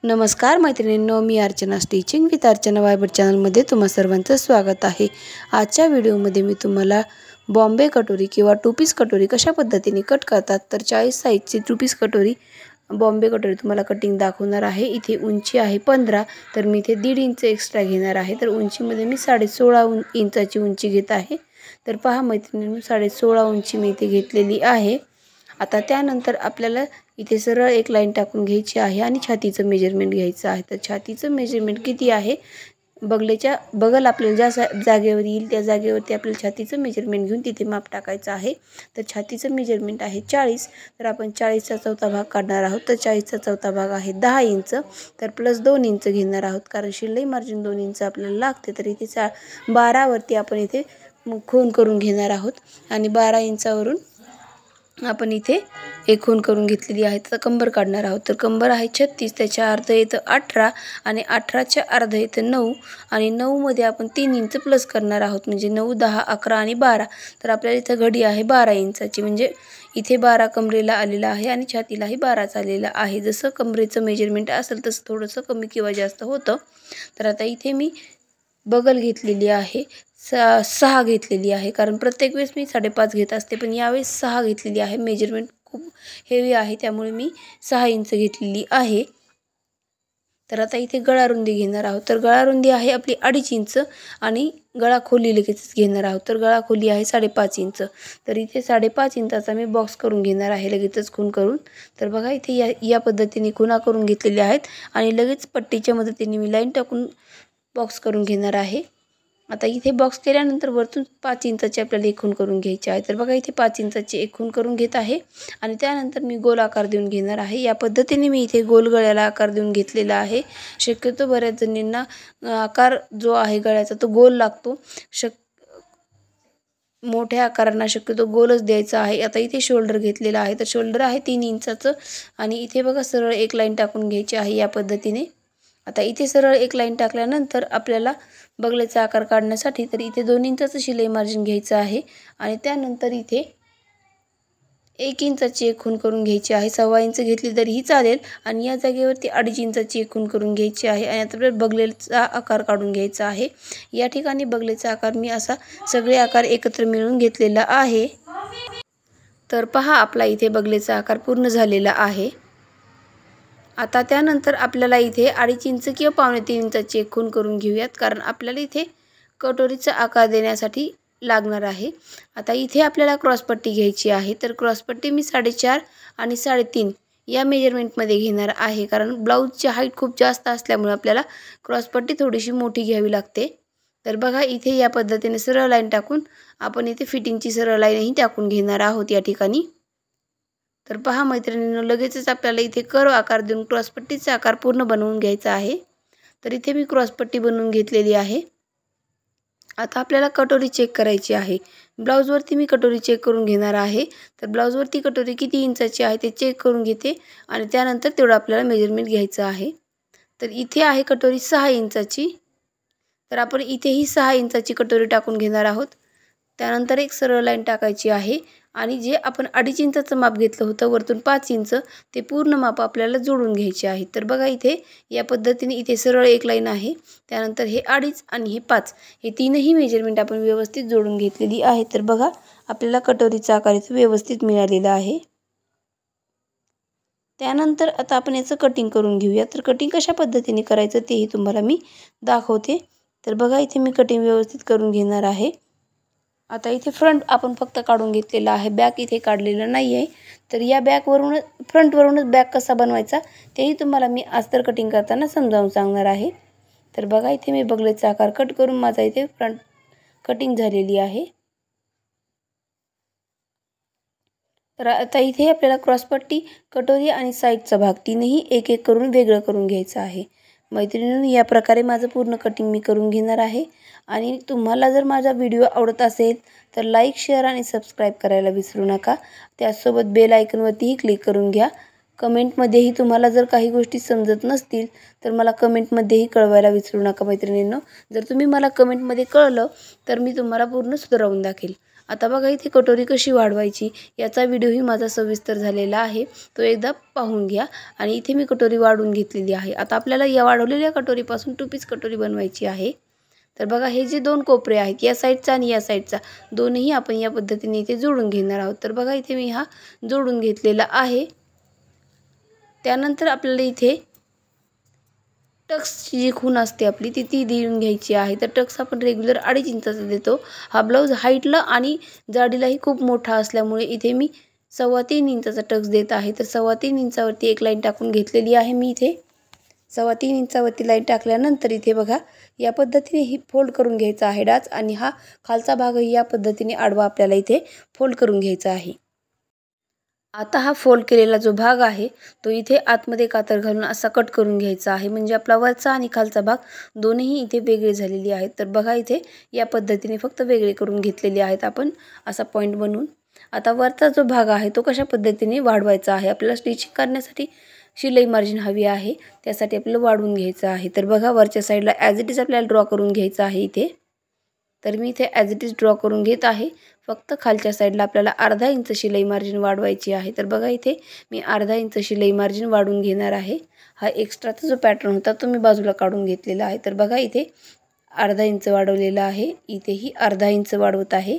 नमस्कार मैत्रिणींनो, मी Archana stitching with Archana वायबट चॅनलमध्ये तुम्हा सर्वांचं स्वागत आहे। आजच्या व्हिडिओमध्ये मी तुम्हाला बॉम्बे कटोरी किंवा टू पीस कटोरी कशा पद्धतीने कट करतात तर 40 साइजची टू पीस कटोरी बॉम्बे कटोरी तुम्हाला कटिंग दाखवणार आहे। इथे उंची आहे 15, तर मी इथे 1.5 इंच एक्स्ट्रा घेणार आहे। तर उंचीमध्ये मी 16.5 इंचाची उंची घेत आहे। तर पहा मैत्रिणींनो, 16.5 उंची मी इथे घेतलेली आहे। आता त्यानंतर आपल्याला इथे सरळ एक लाईन टाकून घ्यायची आहे आणि छातीचं मेजरमेंट घ्यायचं आहे। तर छातीचं मेजरमेंट किती आहे, बगल आपल्याला ज्या जागेवर येईल त्या जागेवरती आपल्याला छातीचं मेजरमेंट घेऊन तिथे माप टाकायचं आहे। तर छातीचं मेजरमेंट आहे 40, तर आपण 40चा चौथा भाग काढणार आहोत। तर 40चा चौथा भाग आहे 10 इंच, तर प्लस 2 इंच घेणार आहोत, कारण शिलाई मार्जिन 2 इंच आपल्याला लागते। तर इथे 12 वरती आपण इथे खूण करून घेणार आहोत आणि 12 इंचावरून आपण इथे एक खूण करून घेतलेली आहे। तर कंबर काढणार आहोत। तर कंबर आहे 36, त्याच्या अर्ध येतं 18 आणि 18च्या अर्ध येतं 9 आणि 9 मध्ये आपण 3 इंच प्लस करणार आहोत, म्हणजे 9, 10, 11 आणि 12। तर आपल्याला इथं घडी आहे 12 इंचाची, म्हणजे इथे 12 कमरेला आलेला आहे आणि छातीलाही 12च आलेला आहे। जसं कमरेचं मेजरमेंट असेल तसं थोडंसं कमी किंवा जास्त होतं। तर आता इथे मी बगल घेतलेली आहे 6 घेतलेली आहे, कारण प्रत्येक वेळेस मी 5.5 घेत असते, पण यावेळेस 6 घेतलेली आहे। मेजरमेंट खूप हेवी आहे त्यामुळे मी 6 इंच घेतलेली आहे। तर आता इथे गळा रुंदी घेणार आहोत। तर गळा रुंदी आहे आपली 2.5 इंच आणि गळा खोली लगेच घेणार आहोत। तर गळा खोली आहे 5.5 इंच। तर इथे 5.5 इंचाचा मी बॉक्स करून घेणार आहे, लगेचच खूण करून। तर बघा इथे या पद्धतीने खुणा करून घेतलेल्या आहेत आणि लगेच पट्टीच्या मदतीने मी लाईन टाकून बॉक्स करून घेणार आहे। आता इथे बॉक्स केल्यानंतर वरतून 5 इंचाची आपल्याला एक खूण करून घ्यायची आहे। तर बघा इथे 5 इंचाची एक खूण करून घेत आहे आणि त्यानंतर मी गोल आकार देऊन घेणार आहे। या पद्धतीने मी इथे गोल गळ्याला आकार देऊन घेतलेला आहे। शक्यतो बऱ्याच जणींना आकार जो आहे गळ्याचा तो गोल लागतो, मोठ्या आकारांना शक्यतो गोलच द्यायचा आहे। आता इथे शोल्डर घेतलेला आहे, तर शोल्डर आहे 3 इंचाचं आणि इथे बघा सरळ एक लाईन टाकून घ्यायची आहे या पद्धतीने। आता इथे सरळ एक लाईन टाकल्यानंतर आपल्याला बगलेचा आकार काढण्यासाठी तर इथे 2 इंचाचं शिलाई मार्जिन घ्यायचं आहे आणि त्यानंतर इथे 1 इंचाची एक खूण करून घ्यायची आहे। 1.25 इंच घेतली तरीही चालेल आणि या जागेवरती 2.5 इंचाची एक खूण करून घ्यायची आहे आणि आता आपल्याला बगलेचा आकार काढून घ्यायचा आहे। या ठिकाणी बगलेचा आकार मी असा सगळे आकार एकत्र मिळवून घेतलेला आहे। तर पहा आपला इथे बगलेचा आकार पूर्ण झालेला आहे। आता त्यानंतर आपल्याला इथे 2.5 इंच किंवा 2.25 इंचाची एक खूण करून घेऊयात, कारण आपल्याला इथे कटोरीचा आकार देण्यासाठी लागणार आहे। आता इथे आपल्याला क्रॉसपट्टी घ्यायची आहे। तर क्रॉसपट्टी मी 4.5 आणि 3.5 या मेजरमेंटमध्ये घेणार आहे, कारण ब्लाऊजची हाईट खूप जास्त असल्यामुळे आपल्याला क्रॉसपट्टी थोडीशी मोठी घ्यावी लागते। तर बघा इथे या पद्धतीने सरळ लाईन टाकून आपण इथे फिटिंगची सरळ लाईनही टाकून घेणार आहोत या ठिकाणी। तर पहा मैत्रिणींनो, लगेचच आपल्याला इथे कर्व आकार देऊन क्रॉसपट्टीचा आकार पूर्ण बनवून घ्यायचा आहे। तर इथे मी क्रॉसपट्टी बनवून घेतलेली आहे। आता आपल्याला कटोरी चेक करायची आहे। ब्लाऊजवरती मी कटोरी चेक करून घेणार आहे। तर ब्लाऊजवरती कटोरी किती इंचाची आहे ते चेक करून घेते आणि त्यानंतर तेवढं आपल्याला मेजरमेंट घ्यायचं आहे। तर इथे आहे कटोरी 6 इंचाची, तर आपण इथेही 6 इंचाची कटोरी टाकून घेणार आहोत। त्यानंतर एक सरळ लाईन टाकायची आहे आणि जे आपण 2.5 इंचाचं माप घेतलं होतं वरतून 5 इंच, ते पूर्ण माप आपल्याला जोडून घ्यायचे आहे। तर बघा इथे या पद्धतीने इथे सरळ एक लाईन आहे, त्यानंतर हे 2.5 आणि हे 5 हे तीनही मेजरमेंट आपण व्यवस्थित जोडून घेतलेली आहे। तर बघा आपल्याला कटोरीचा आकार इथे व्यवस्थित मिळालेला आहे। त्यानंतर आता आपण याचं कटिंग करून घेऊया। तर कटिंग कशा पद्धतीने करायचं तेही तुम्हाला मी दाखवते। तर बघा इथे मी कटिंग व्यवस्थित करून घेणार आहे। आता इथे फ्रंट आपण फक्त काढून घेतलेला आहे, बॅक इथे काढलेलं नाही आहे। तर या फ्रंटवरूनच बॅक कसा बनवायचा तेही तुम्हाला मी अस्तर कटिंग करताना समजावून सांगणार आहे। तर बघा इथे मी बगलेचा आकार कट करून माझा इथे फ्रंट कटिंग झालेली आहे। तर आता इथे आपल्याला क्रॉसपट्टी, कटोरी आणि साईडचा भाग तीनही एक एक करून वेगळं करून घ्यायचं आहे। मैत्रिणींनो, या प्रकारे माझं पूर्ण कटिंग मी करून घेणार आहे आणि तुम्हाला जर माझा व्हिडिओ आवडत असेल तर लाईक, शेअर आणि सबस्क्राईब करायला विसरू नका। त्यासोबत बेल आयकॉनवरतीही क्लिक करून घ्या। कमेंटमध्येही तुम्हाला जर काही गोष्टी समजत नसतील तर मला कमेंटमध्येही कळवायला विसरू नका मैत्रिणींनो। जर तुम्ही मला कमेंटमध्ये कळलं तर मी तुम्हाला पूर्ण सुधारून दाखवेल। आता बघा इथे कटोरी कशी वाढवायची याचा व्हिडिओही माझा सविस्तर झालेला आहे, तो एकदा पाहून घ्या। आणि इथे मी कटोरी वाढवून घेतलेली आहे। आता आपल्याला या वाढवलेल्या कटोरीपासून 2 पीस कटोरी बनवायची आहे। तर बघा हे जे 2 कोपरे आहेत, या साईडचा आणि या साईडचा, दोन्ही आपण या पद्धतीने इथे जोडून घेणार आहोत। तर बघा इथे मी हा जोडून घेतलेला आहे। त्यानंतर आपल्याला इथे टक्सची जी खूण असते आपली ती देऊन घ्यायची आहे। तर टक्स आपण रेग्युलर 2.5 इंचाचा देतो। हा ब्लाऊज हाईटला आणि जाडीलाही खूप मोठा असल्यामुळे इथे मी 3.25 इंचाचा टक्स देत आहे। तर 3.25 इंचावरती एक लाईन टाकून घेतलेली आहे मी इथे। 3.25 इंचावरती लाईन टाकल्यानंतर इथे बघा या पद्धतीने ही फोल्ड करून घ्यायचा आहे डाच, आणि हा खालचा भागही या पद्धतीने आडवा आपल्याला इथे फोल्ड करून घ्यायचा आहे। आता हा फोल्ड केलेला जो भाग आहे तो इथे आतमध्ये कातर घालून असा कट करून घ्यायचा आहे, म्हणजे आपला वरचा आणि खालचा भाग दोन्ही इथे वेगळे झालेले आहेत। तर बघा इथे या पद्धतीने फक्त वेगळे करून घेतलेले आहेत आपण असा पॉइंट बनवून। आता वरचा जो भाग आहे तो कशा पद्धतीने वाढवायचा आहे, आपल्याला स्टिचिंग करण्यासाठी शिलाई मार्जिन हवी आहे, त्यासाठी आपल्याला वाढवून घ्यायचं आहे। तर बघा वरच्या साईडला ॲज इट इज आपल्याला ड्रॉ करून घ्यायचं आहे इथे। तर मी इथे ॲज इट इज ड्रॉ करून घेत आहे। फक्त खालच्या साईडला आपल्याला अर्धा इंच शिलाई मार्जिन वाढवायची आहे। तर बघा इथे मी अर्धा इंच शिलाई मार्जिन वाढवून घेणार आहे। हा एक्स्ट्राचा जो पॅटर्न होता तो मी बाजूला काढून घेतलेला आहे। तर बघा इथे अर्धा इंच वाढवलेला आहे, इथेही अर्धा इंच वाढवत आहे,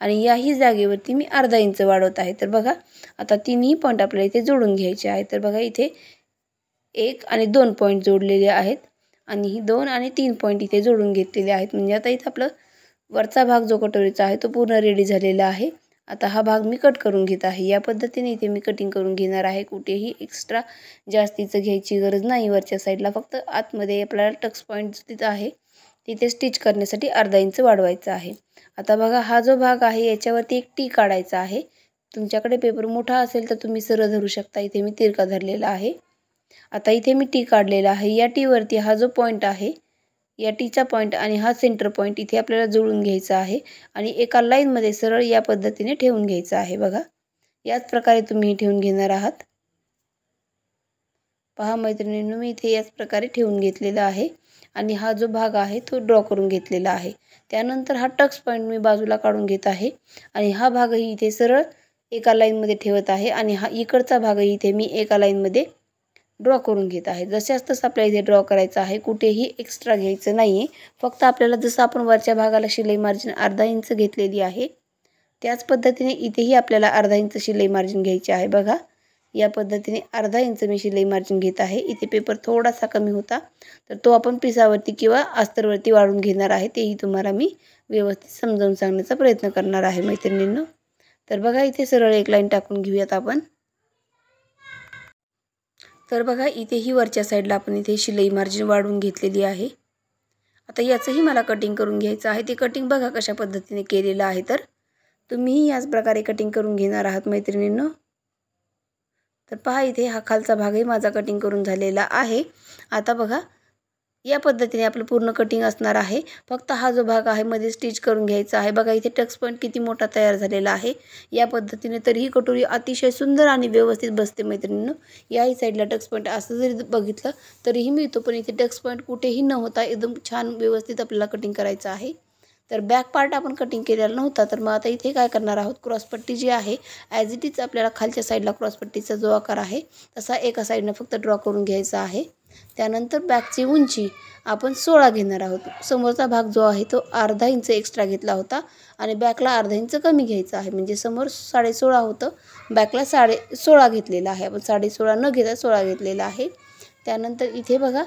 आणि याही जागेवरती मी अर्धा इंच वाढवत आहे। तर बघा आता तिन्ही पॉईंट आपल्याला इथे जोडून घ्यायचे आहेत। तर बघा इथे 1 आणि 2 पॉईंट जोडलेले आहेत, आणि 2 आणि 3 पॉईंट इथे जोडून घेतलेले आहेत। म्हणजे आता इथे आपलं वरचा भाग जो कटोरीचा आहे तो पूर्ण रेडी झालेला आहे। आता हा भाग मी कट करून घेत आहे। या पद्धतीने इथे मी कटिंग करून घेणार आहे। कुठेही एक्स्ट्रा जास्तीचं घ्यायची गरज नाही वरच्या साईडला, फक्त आतमध्ये आपल्याला टक्स पॉईंट तिथं आहे तिथे स्टिच करण्यासाठी अर्धा इंच वाढवायचा आहे। आता बघा हा जो भाग आहे याच्यावरती एक टी काढायचा आहे। तुमच्याकडे पेपर मोठा असेल तर तुम्ही सरळ धरू शकता, इथे मी तिरका धरलेला आहे। आता इथे मी टी काढलेला आहे। या टी वरती हा जो पॉईंट आहे, या टीचा पॉईंट आणि हा सेंटर पॉईंट इथे आपल्याला जोडून घ्यायचा आहे, आणि एका लाईनमध्ये सरळ या पद्धतीने ठेवून घ्यायचा आहे। बघा याच प्रकारे तुम्ही ठेवून घेणार आहात। पहा मैत्रिणींनो, मी इथे याच प्रकारे ठेवून घेतलेला आहे, आणि हा जो भाग आहे तो ड्रॉ करून घेतलेला आहे। त्यानंतर हा टक्स पॉईंट मी बाजूला काढून घेत आहे, आणि हा भागही इथे सरळ एका लाईनमध्ये ठेवत आहे, आणि हा इकडचा भागही इथे मी एका लाईनमध्ये ड्रॉ करून घेत आहे। जशास तसं आपल्याला इथे ड्रॉ करायचं आहे, कुठेही एक्स्ट्रा घ्यायचं नाही आहे। फक्त आपल्याला जसं आपण वरच्या भागाला शिलाई मार्जिन अर्धा इंच घेतलेली आहे त्याच पद्धतीने इथेही आपल्याला अर्धा इंच शिलाई मार्जिन घ्यायची आहे। बघा या पद्धतीने अर्धा इंच मी शिलाई मार्जिन घेत आहे। इथे पेपर थोडासा कमी होता तर तो आपण पिसावरती किंवा अस्तरवरती वाढून घेणार आहे, तेही तुम्हाला मी व्यवस्थित समजावून सांगण्याचा प्रयत्न करणार आहे मैत्रिणींनो। तर बघा इथे सरळ एक लाईन टाकून घेऊयात आपण। तर बघा इथेही वरच्या साईडला आपण इथे शिलाई मार्जिन वाढवून घेतलेली आहे। आता याचंही मला कटिंग करून घ्यायचं आहे। ते कटिंग बघा कशा पद्धतीने केलेलं आहे, तर तुम्हीही याच प्रकारे कटिंग करून घेणार आहात मैत्रिणींनो। तर पहा इथे हा खालचा भागही माझा कटिंग करून झालेला आहे। आता बघा या पद्धतीने आपलं पूर्ण कटिंग असणार आहे। फक्त हा जो भाग आहे मध्ये स्टिच करून घ्यायचा आहे। बघा इथे टक्स पॉईंट किती मोठा तयार झालेला आहे या पद्धतीने, तर ही कटोरी अतिशय सुंदर आणि व्यवस्थित बसते मैत्रिणींनो। याही साईडला टक्स पॉईंट असं जरी बघितलं तरीही मिळतो, पण इथे टक्स पॉईंट कुठेही न होता एकदम छान व्यवस्थित आपल्याला कटिंग करायचं आहे। तर बॅक पार्ट आपण कटिंग केलेला नव्हता, तर मग आता इथे काय करणार आहोत, क्रॉसपट्टी जी आहे ॲज इट इज आपल्याला खालच्या साईडला क्रॉसपट्टीचा जो आकार आहे तसा एका साईडनं फक्त ड्रॉ करून घ्यायचा आहे। त्यानंतर बॅकची उंची आपण 16 घेणार आहोत। समोरचा भाग जो आहे तो अर्धा इंच एक्स्ट्रा घेतला होता, आणि बॅकला अर्धा इंच कमी घ्यायचा आहे, म्हणजे समोर 16.5 होतं, बॅकला 16.5 घेतलेला आहे आपण। 16.5 न घेता 16 घेतलेला आहे। त्यानंतर इथे बघा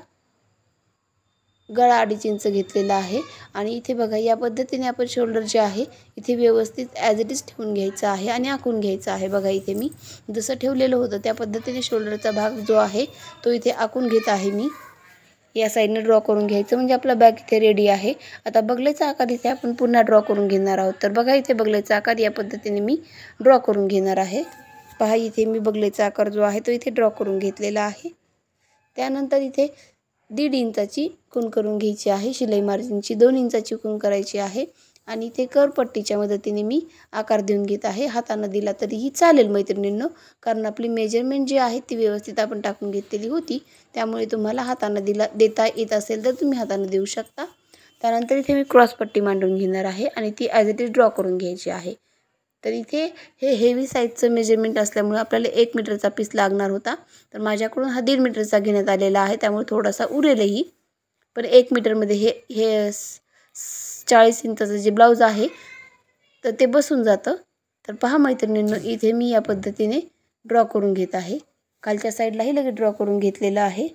गळा 2.5 इंच घेतलेला आहे, आणि इथे बघा या पद्धतीने आपण शोल्डर जे आहे इथे व्यवस्थित ॲज इट इज ठेवून घ्यायचं आहे आणि आखून घ्यायचं आहे। बघा इथे मी जसं ठेवलेलं होतं त्या पद्धतीने शोल्डरचा भाग जो आहे तो इथे आखून घेत आहे मी। या साईडने ड्रॉ करून घ्यायचं, म्हणजे आपला बॅग इथे रेडी आहे। आता बगलेचा आकार इथे आपण पुन्हा ड्रॉ करून घेणार आहोत। तर बघा इथे बगलेचा आकार या पद्धतीने मी ड्रॉ करून घेणार आहे। पहा इथे मी बगलेचा आकार जो आहे तो इथे ड्रॉ करून घेतलेला आहे। त्यानंतर इथे 1.5 इंचाची खूण करून घ्यायची आहे, शिलाई मार्जिनची 2 इंचाची खूण करायची आहे, आणि इथे करपट्टीच्या मदतीने मी आकार देऊन घेत आहे। हाताने दिला तरीही चालेल मैत्रिणींनो, कारण आपली मेजरमेंट जी आहे ती व्यवस्थित आपण टाकून घेतलेली होती, त्यामुळे तुम्हाला हाताने देता येत असेल तर तुम्ही हाताने देऊ शकता। त्यानंतर इथे मी क्रॉस पट्टी मांडून घेणार आहे आणि ती ॲज इट इज ड्रॉ करून घ्यायची आहे। तर इथे हे हेवी साईजचं मेजरमेंट असल्यामुळे आपल्याला 1 मीटरचा पीस लागणार होता, तर माझ्याकडून हा 1.5 मीटरचा घेण्यात आलेला आहे, त्यामुळे थोडासा उरेलही। पण 1 मीटरमध्ये हे 40 इंचाचं जे ब्लाऊज आहे तर ते बसून जातं। तर पहा मैत्रिणींनो, इथे मी या पद्धतीने ड्रॉ करून घेत आहे। खालच्या साईडलाही लगेच ड्रॉ करून घेतलेलं आहे।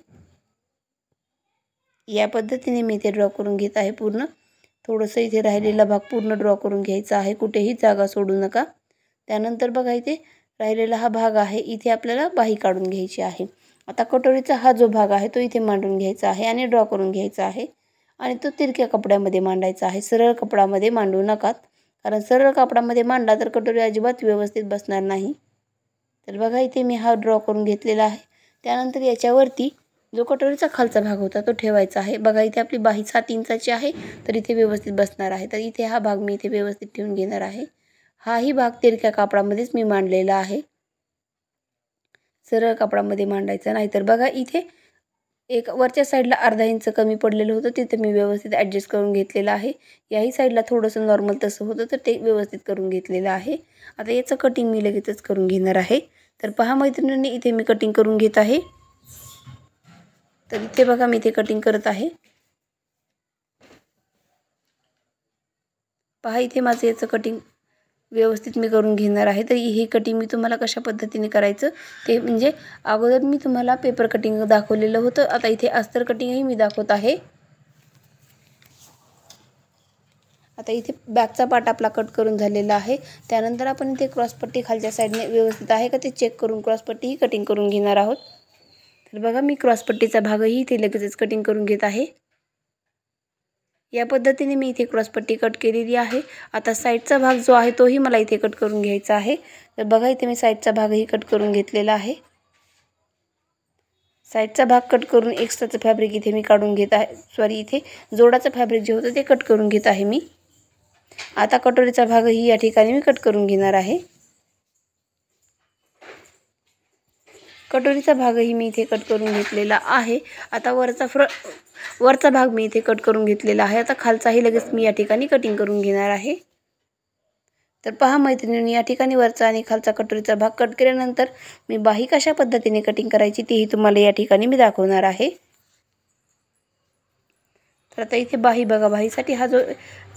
या पद्धतीने मी इथे ड्रॉ करून घेत आहे। पूर्ण थोडंसं इथे राहिलेला भाग पूर्ण ड्रॉ करून घ्यायचा आहे, कुठेही जागा सोडू नका। त्यानंतर बघा इथे राहिलेला हा भाग आहे, इथे आपल्याला बाही काढून घ्यायची आहे। आता कटोरीचा हा जो भाग आहे तो इथे मांडून घ्यायचा आहे आणि ड्रॉ करून घ्यायचा आहे आणि तो तिरक्या कपड्यामध्ये मांडायचा आहे, सरळ कपडामध्ये मांडू नका, कारण सरळ कपडामध्ये मांडला तर कटोरी अजिबात व्यवस्थित बसणार नाही। तर बघा इथे मी हा ड्रॉ करून घेतलेला आहे। त्यानंतर याच्यावरती जो कटोरीचा खालचा भाग होता तो ठेवायचा आहे। बघा इथे आपली बाही 7 इंचाची आहे, तर इथे व्यवस्थित बसणार आहे। तर इथे हा भाग मी इथे व्यवस्थित ठेवून घेणार आहे। हाही भाग तिरक्या कापडामध्येच मी मांडलेला आहे, सरळ कापडामध्ये मांडायचा नाही। तर बघा इथे एक वरच्या साईडला अर्धा इंच कमी पडलेलं होतं, तिथे मी व्यवस्थित ॲडजस्ट करून घेतलेलं आहे। याही साईडला थोडंसं नॉर्मल तसं होतं, तर ते व्यवस्थित करून घेतलेलं आहे। आता याचं कटिंग मी लगेचच करून घेणार आहे। तर पहा मैत्रिणींनी, इथे मी कटिंग करून घेत आहे। तर इथे बघा मी इथे कटिंग करत आहे। पहा इथे माझं याचं कटिंग व्यवस्थित मी करून घेणार आहे। तर ही कटिंग मी तुम्हाला कशा पद्धतीने करायचं ते म्हणजे अगोदर मी तुम्हाला पेपर कटिंग दाखवलेलं होतं, आता इथे अस्तर कटिंगही मी दाखवत आहे। आता इथे बॅकचा पार्ट आपला कट करून झालेला आहे। त्यानंतर आपण इथे क्रॉसपट्टी खालच्या साईडने व्यवस्थित आहे का ते चेक करून क्रॉसपट्टी कटिंग करून घेणार आहोत। तर बघा मी क्रॉसपट्टीचा भागही इथे लगेचच कटिंग करून घेत आहे। या पद्धतीने मी इथे क्रॉसपट्टी कट केलेली आहे। आता साईडचा भाग जो आहे तोही मला इथे कट करून घ्यायचा आहे। तर बघा इथे मी साईडचा भागही कट करून घेतलेला आहे। साईडचा भाग कट करून एक्स्ट्राचं फॅब्रिक इथे मी काढून घेत आहे, सॉरी इथे जोडाचं फॅब्रिक जे होतं ते कट करून घेत आहे मी। आता कटोरीचा भागही या ठिकाणी मी कट करून घेणार आहे। कटोरीचा भागही मी इथे कट करून घेतलेला आहे। आता वरचा भाग मी इथे कट करून घेतलेला आहे। आता खालचाही लगेच मी या ठिकाणी कटिंग करून घेणार आहे। तर पहा मैत्रिणींनी, या ठिकाणी वरचा आणि खालचा कटोरीचा भाग कट केल्यानंतर मी बाही कशा पद्धतीने कटिंग करायची तेही तुम्हाला या ठिकाणी मी दाखवणार आहे। तर आता इथे बाही बघा, बाहीसाठी हा जो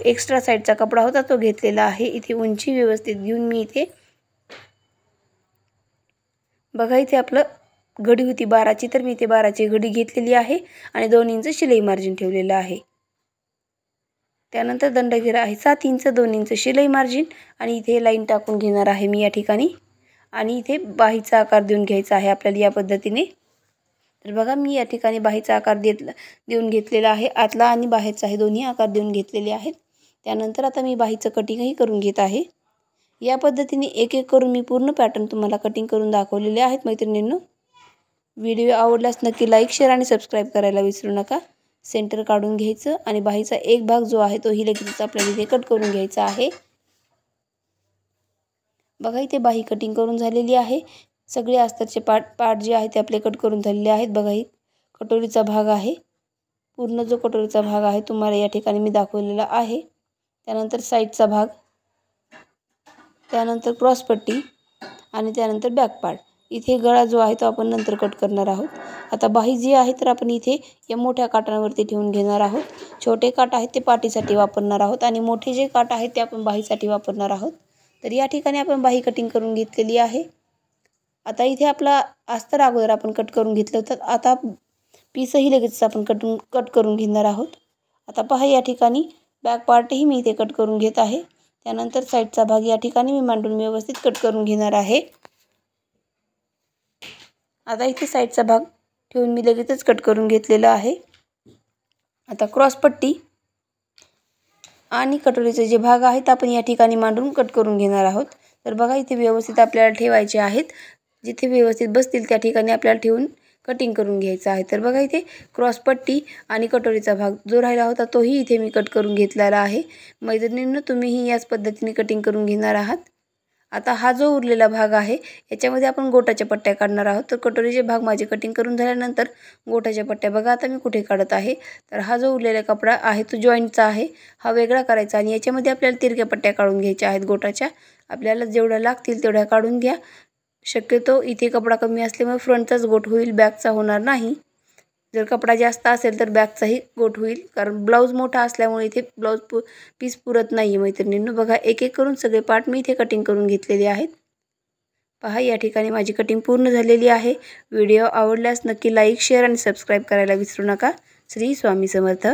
एक्स्ट्रा साईडचा कपडा होता तो घेतलेला आहे। इथे उंची व्यवस्थित घेऊन मी इथे बघा इथे आपलं घडी होती 12ची, तर मी इथे 12ची घडी घेतलेली आहे आणि 2 इंच शिलाई मार्जिन ठेवलेलं आहे। त्यानंतर दंडघेरा आहे 7 इंच, 2 इंच शिलाई मार्जिन आणि इथे लाईन टाकून घेणार आहे मी या ठिकाणी आणि इथे बाहीचा आकार देऊन घ्यायचा आहे आपल्याला या पद्धतीने। तर बघा मी या ठिकाणी बाहीचा आकार देऊन घेतलेला आहे, आतला आणि बाहेरचा हे दोन्ही आकार देऊन घेतलेले आहेत। त्यानंतर आता मी बाहीचं कटिंगही करून घेत आहे। या पद्धतीने एक एक करून मी पूर्ण पॅटर्न तुम्हाला कटिंग करून दाखवलेले आहेत मैत्रिणींनो। व्हिडिओ आवडल्यास नक्की लाईक, शेअर आणि सबस्क्राईब करायला विसरू नका। सेंटर काढून घ्यायचं आणि बाहीचा एक भाग जो आहे तोही लगेच आपल्याला इथे कट करून घ्यायचा आहे। बघा इथे बाही कटिंग करून झालेली आहे। सगळे अस्तरचे पार्ट जे आहेत ते आपले कट करून झालेले आहेत। बघा ही कटोरीचा भाग आहे, पूर्ण जो कटोरीचा भाग आहे तुम्हाला या ठिकाणी मी दाखवलेला आहे। त्यानंतर साईडचा भाग, त्यानंतर क्रॉसपट्टी आणि त्यानंतर बॅक पार्ट। इथे गळा जो आहे तो आपण नंतर कट करणार आहोत। आता बाही जी आहे तर आपण इथे या मोठ्या काठांवरती ठेवून घेणार आहोत। छोटे काठ आहेत ते पाठीसाठी वापरणार आहोत आणि मोठे जे काठ आहेत ते आपण बाहीसाठी वापरणार आहोत। तर या ठिकाणी आपण बाही कटिंग करून घेतलेली आहे। आता इथे आपला अस्तर अगोदर आपण कट करून घेतलं होतं, आता पीसही लगेच आपण कट करून घेणार आहोत। आता पहा या ठिकाणी बॅक पार्टही मी इथे कट करून घेत आहे। त्यानंतर साईडचा भाग या ठिकाणी मी मांडून व्यवस्थित कट करून घेणार आहे। आता इथे साईडचा भाग ठेवून मी लगेचच कट करून घेतलेला आहे। आता क्रॉसपट्टी आणि कटोरीचे जे भाग आहेत आपण या ठिकाणी मांडून कट करून घेणार आहोत। तर बघा इथे व्यवस्थित आपल्याला ठेवायचे आहेत, जिथे व्यवस्थित बसतील त्या ठिकाणी आपल्याला ठेवून कटिंग करून घ्यायचं आहे। तर बघा इथे क्रॉसपट्टी आणि कटोरीचा भाग जो राहिला होता तोही इथे मी कट करून घेतलेला आहे। मैत्रिणींनो, तुम्हीही याच पद्धतीने कटिंग करून घेणार आहात। आता हा जो उरलेला भाग आहे याच्यामध्ये आपण गोटाच्या पट्ट्या काढणार आहोत। तर कटोरीचे भाग माझे कटिंग करून झाल्यानंतर गोटाच्या पट्ट्या बघा आता मी कुठे काढत आहे। तर हा जो उरलेला कपडा आहे तो जॉईंटचा आहे, हा वेगळा करायचा आणि याच्यामध्ये आपल्याला तिरक्या पट्ट्या काढून घ्यायच्या आहेत गोटाच्या। आपल्याला जेवढ्या लागतील तेवढ्या काढून घ्या। शक्यतो इथे कपडा कमी असल्यामुळे फ्रंटचाच गोट होईल, बॅकचा होणार नाही। जर कपडा जास्त असेल तर बॅकचाही गोट होईल, कारण ब्लाऊज मोठा असल्यामुळे इथे ब्लाऊज पीस पुरत नाही मैत्रिणींनो। बघा एक एक करून सगळे पार्ट मी इथे कटिंग करून घेतलेले आहेत। पहा या ठिकाणी माझी कटिंग पूर्ण झालेली आहे। व्हिडिओ आवडल्यास नक्की लाईक, शेअर आणि सबस्क्राईब करायला विसरू नका। श्री स्वामी समर्थ।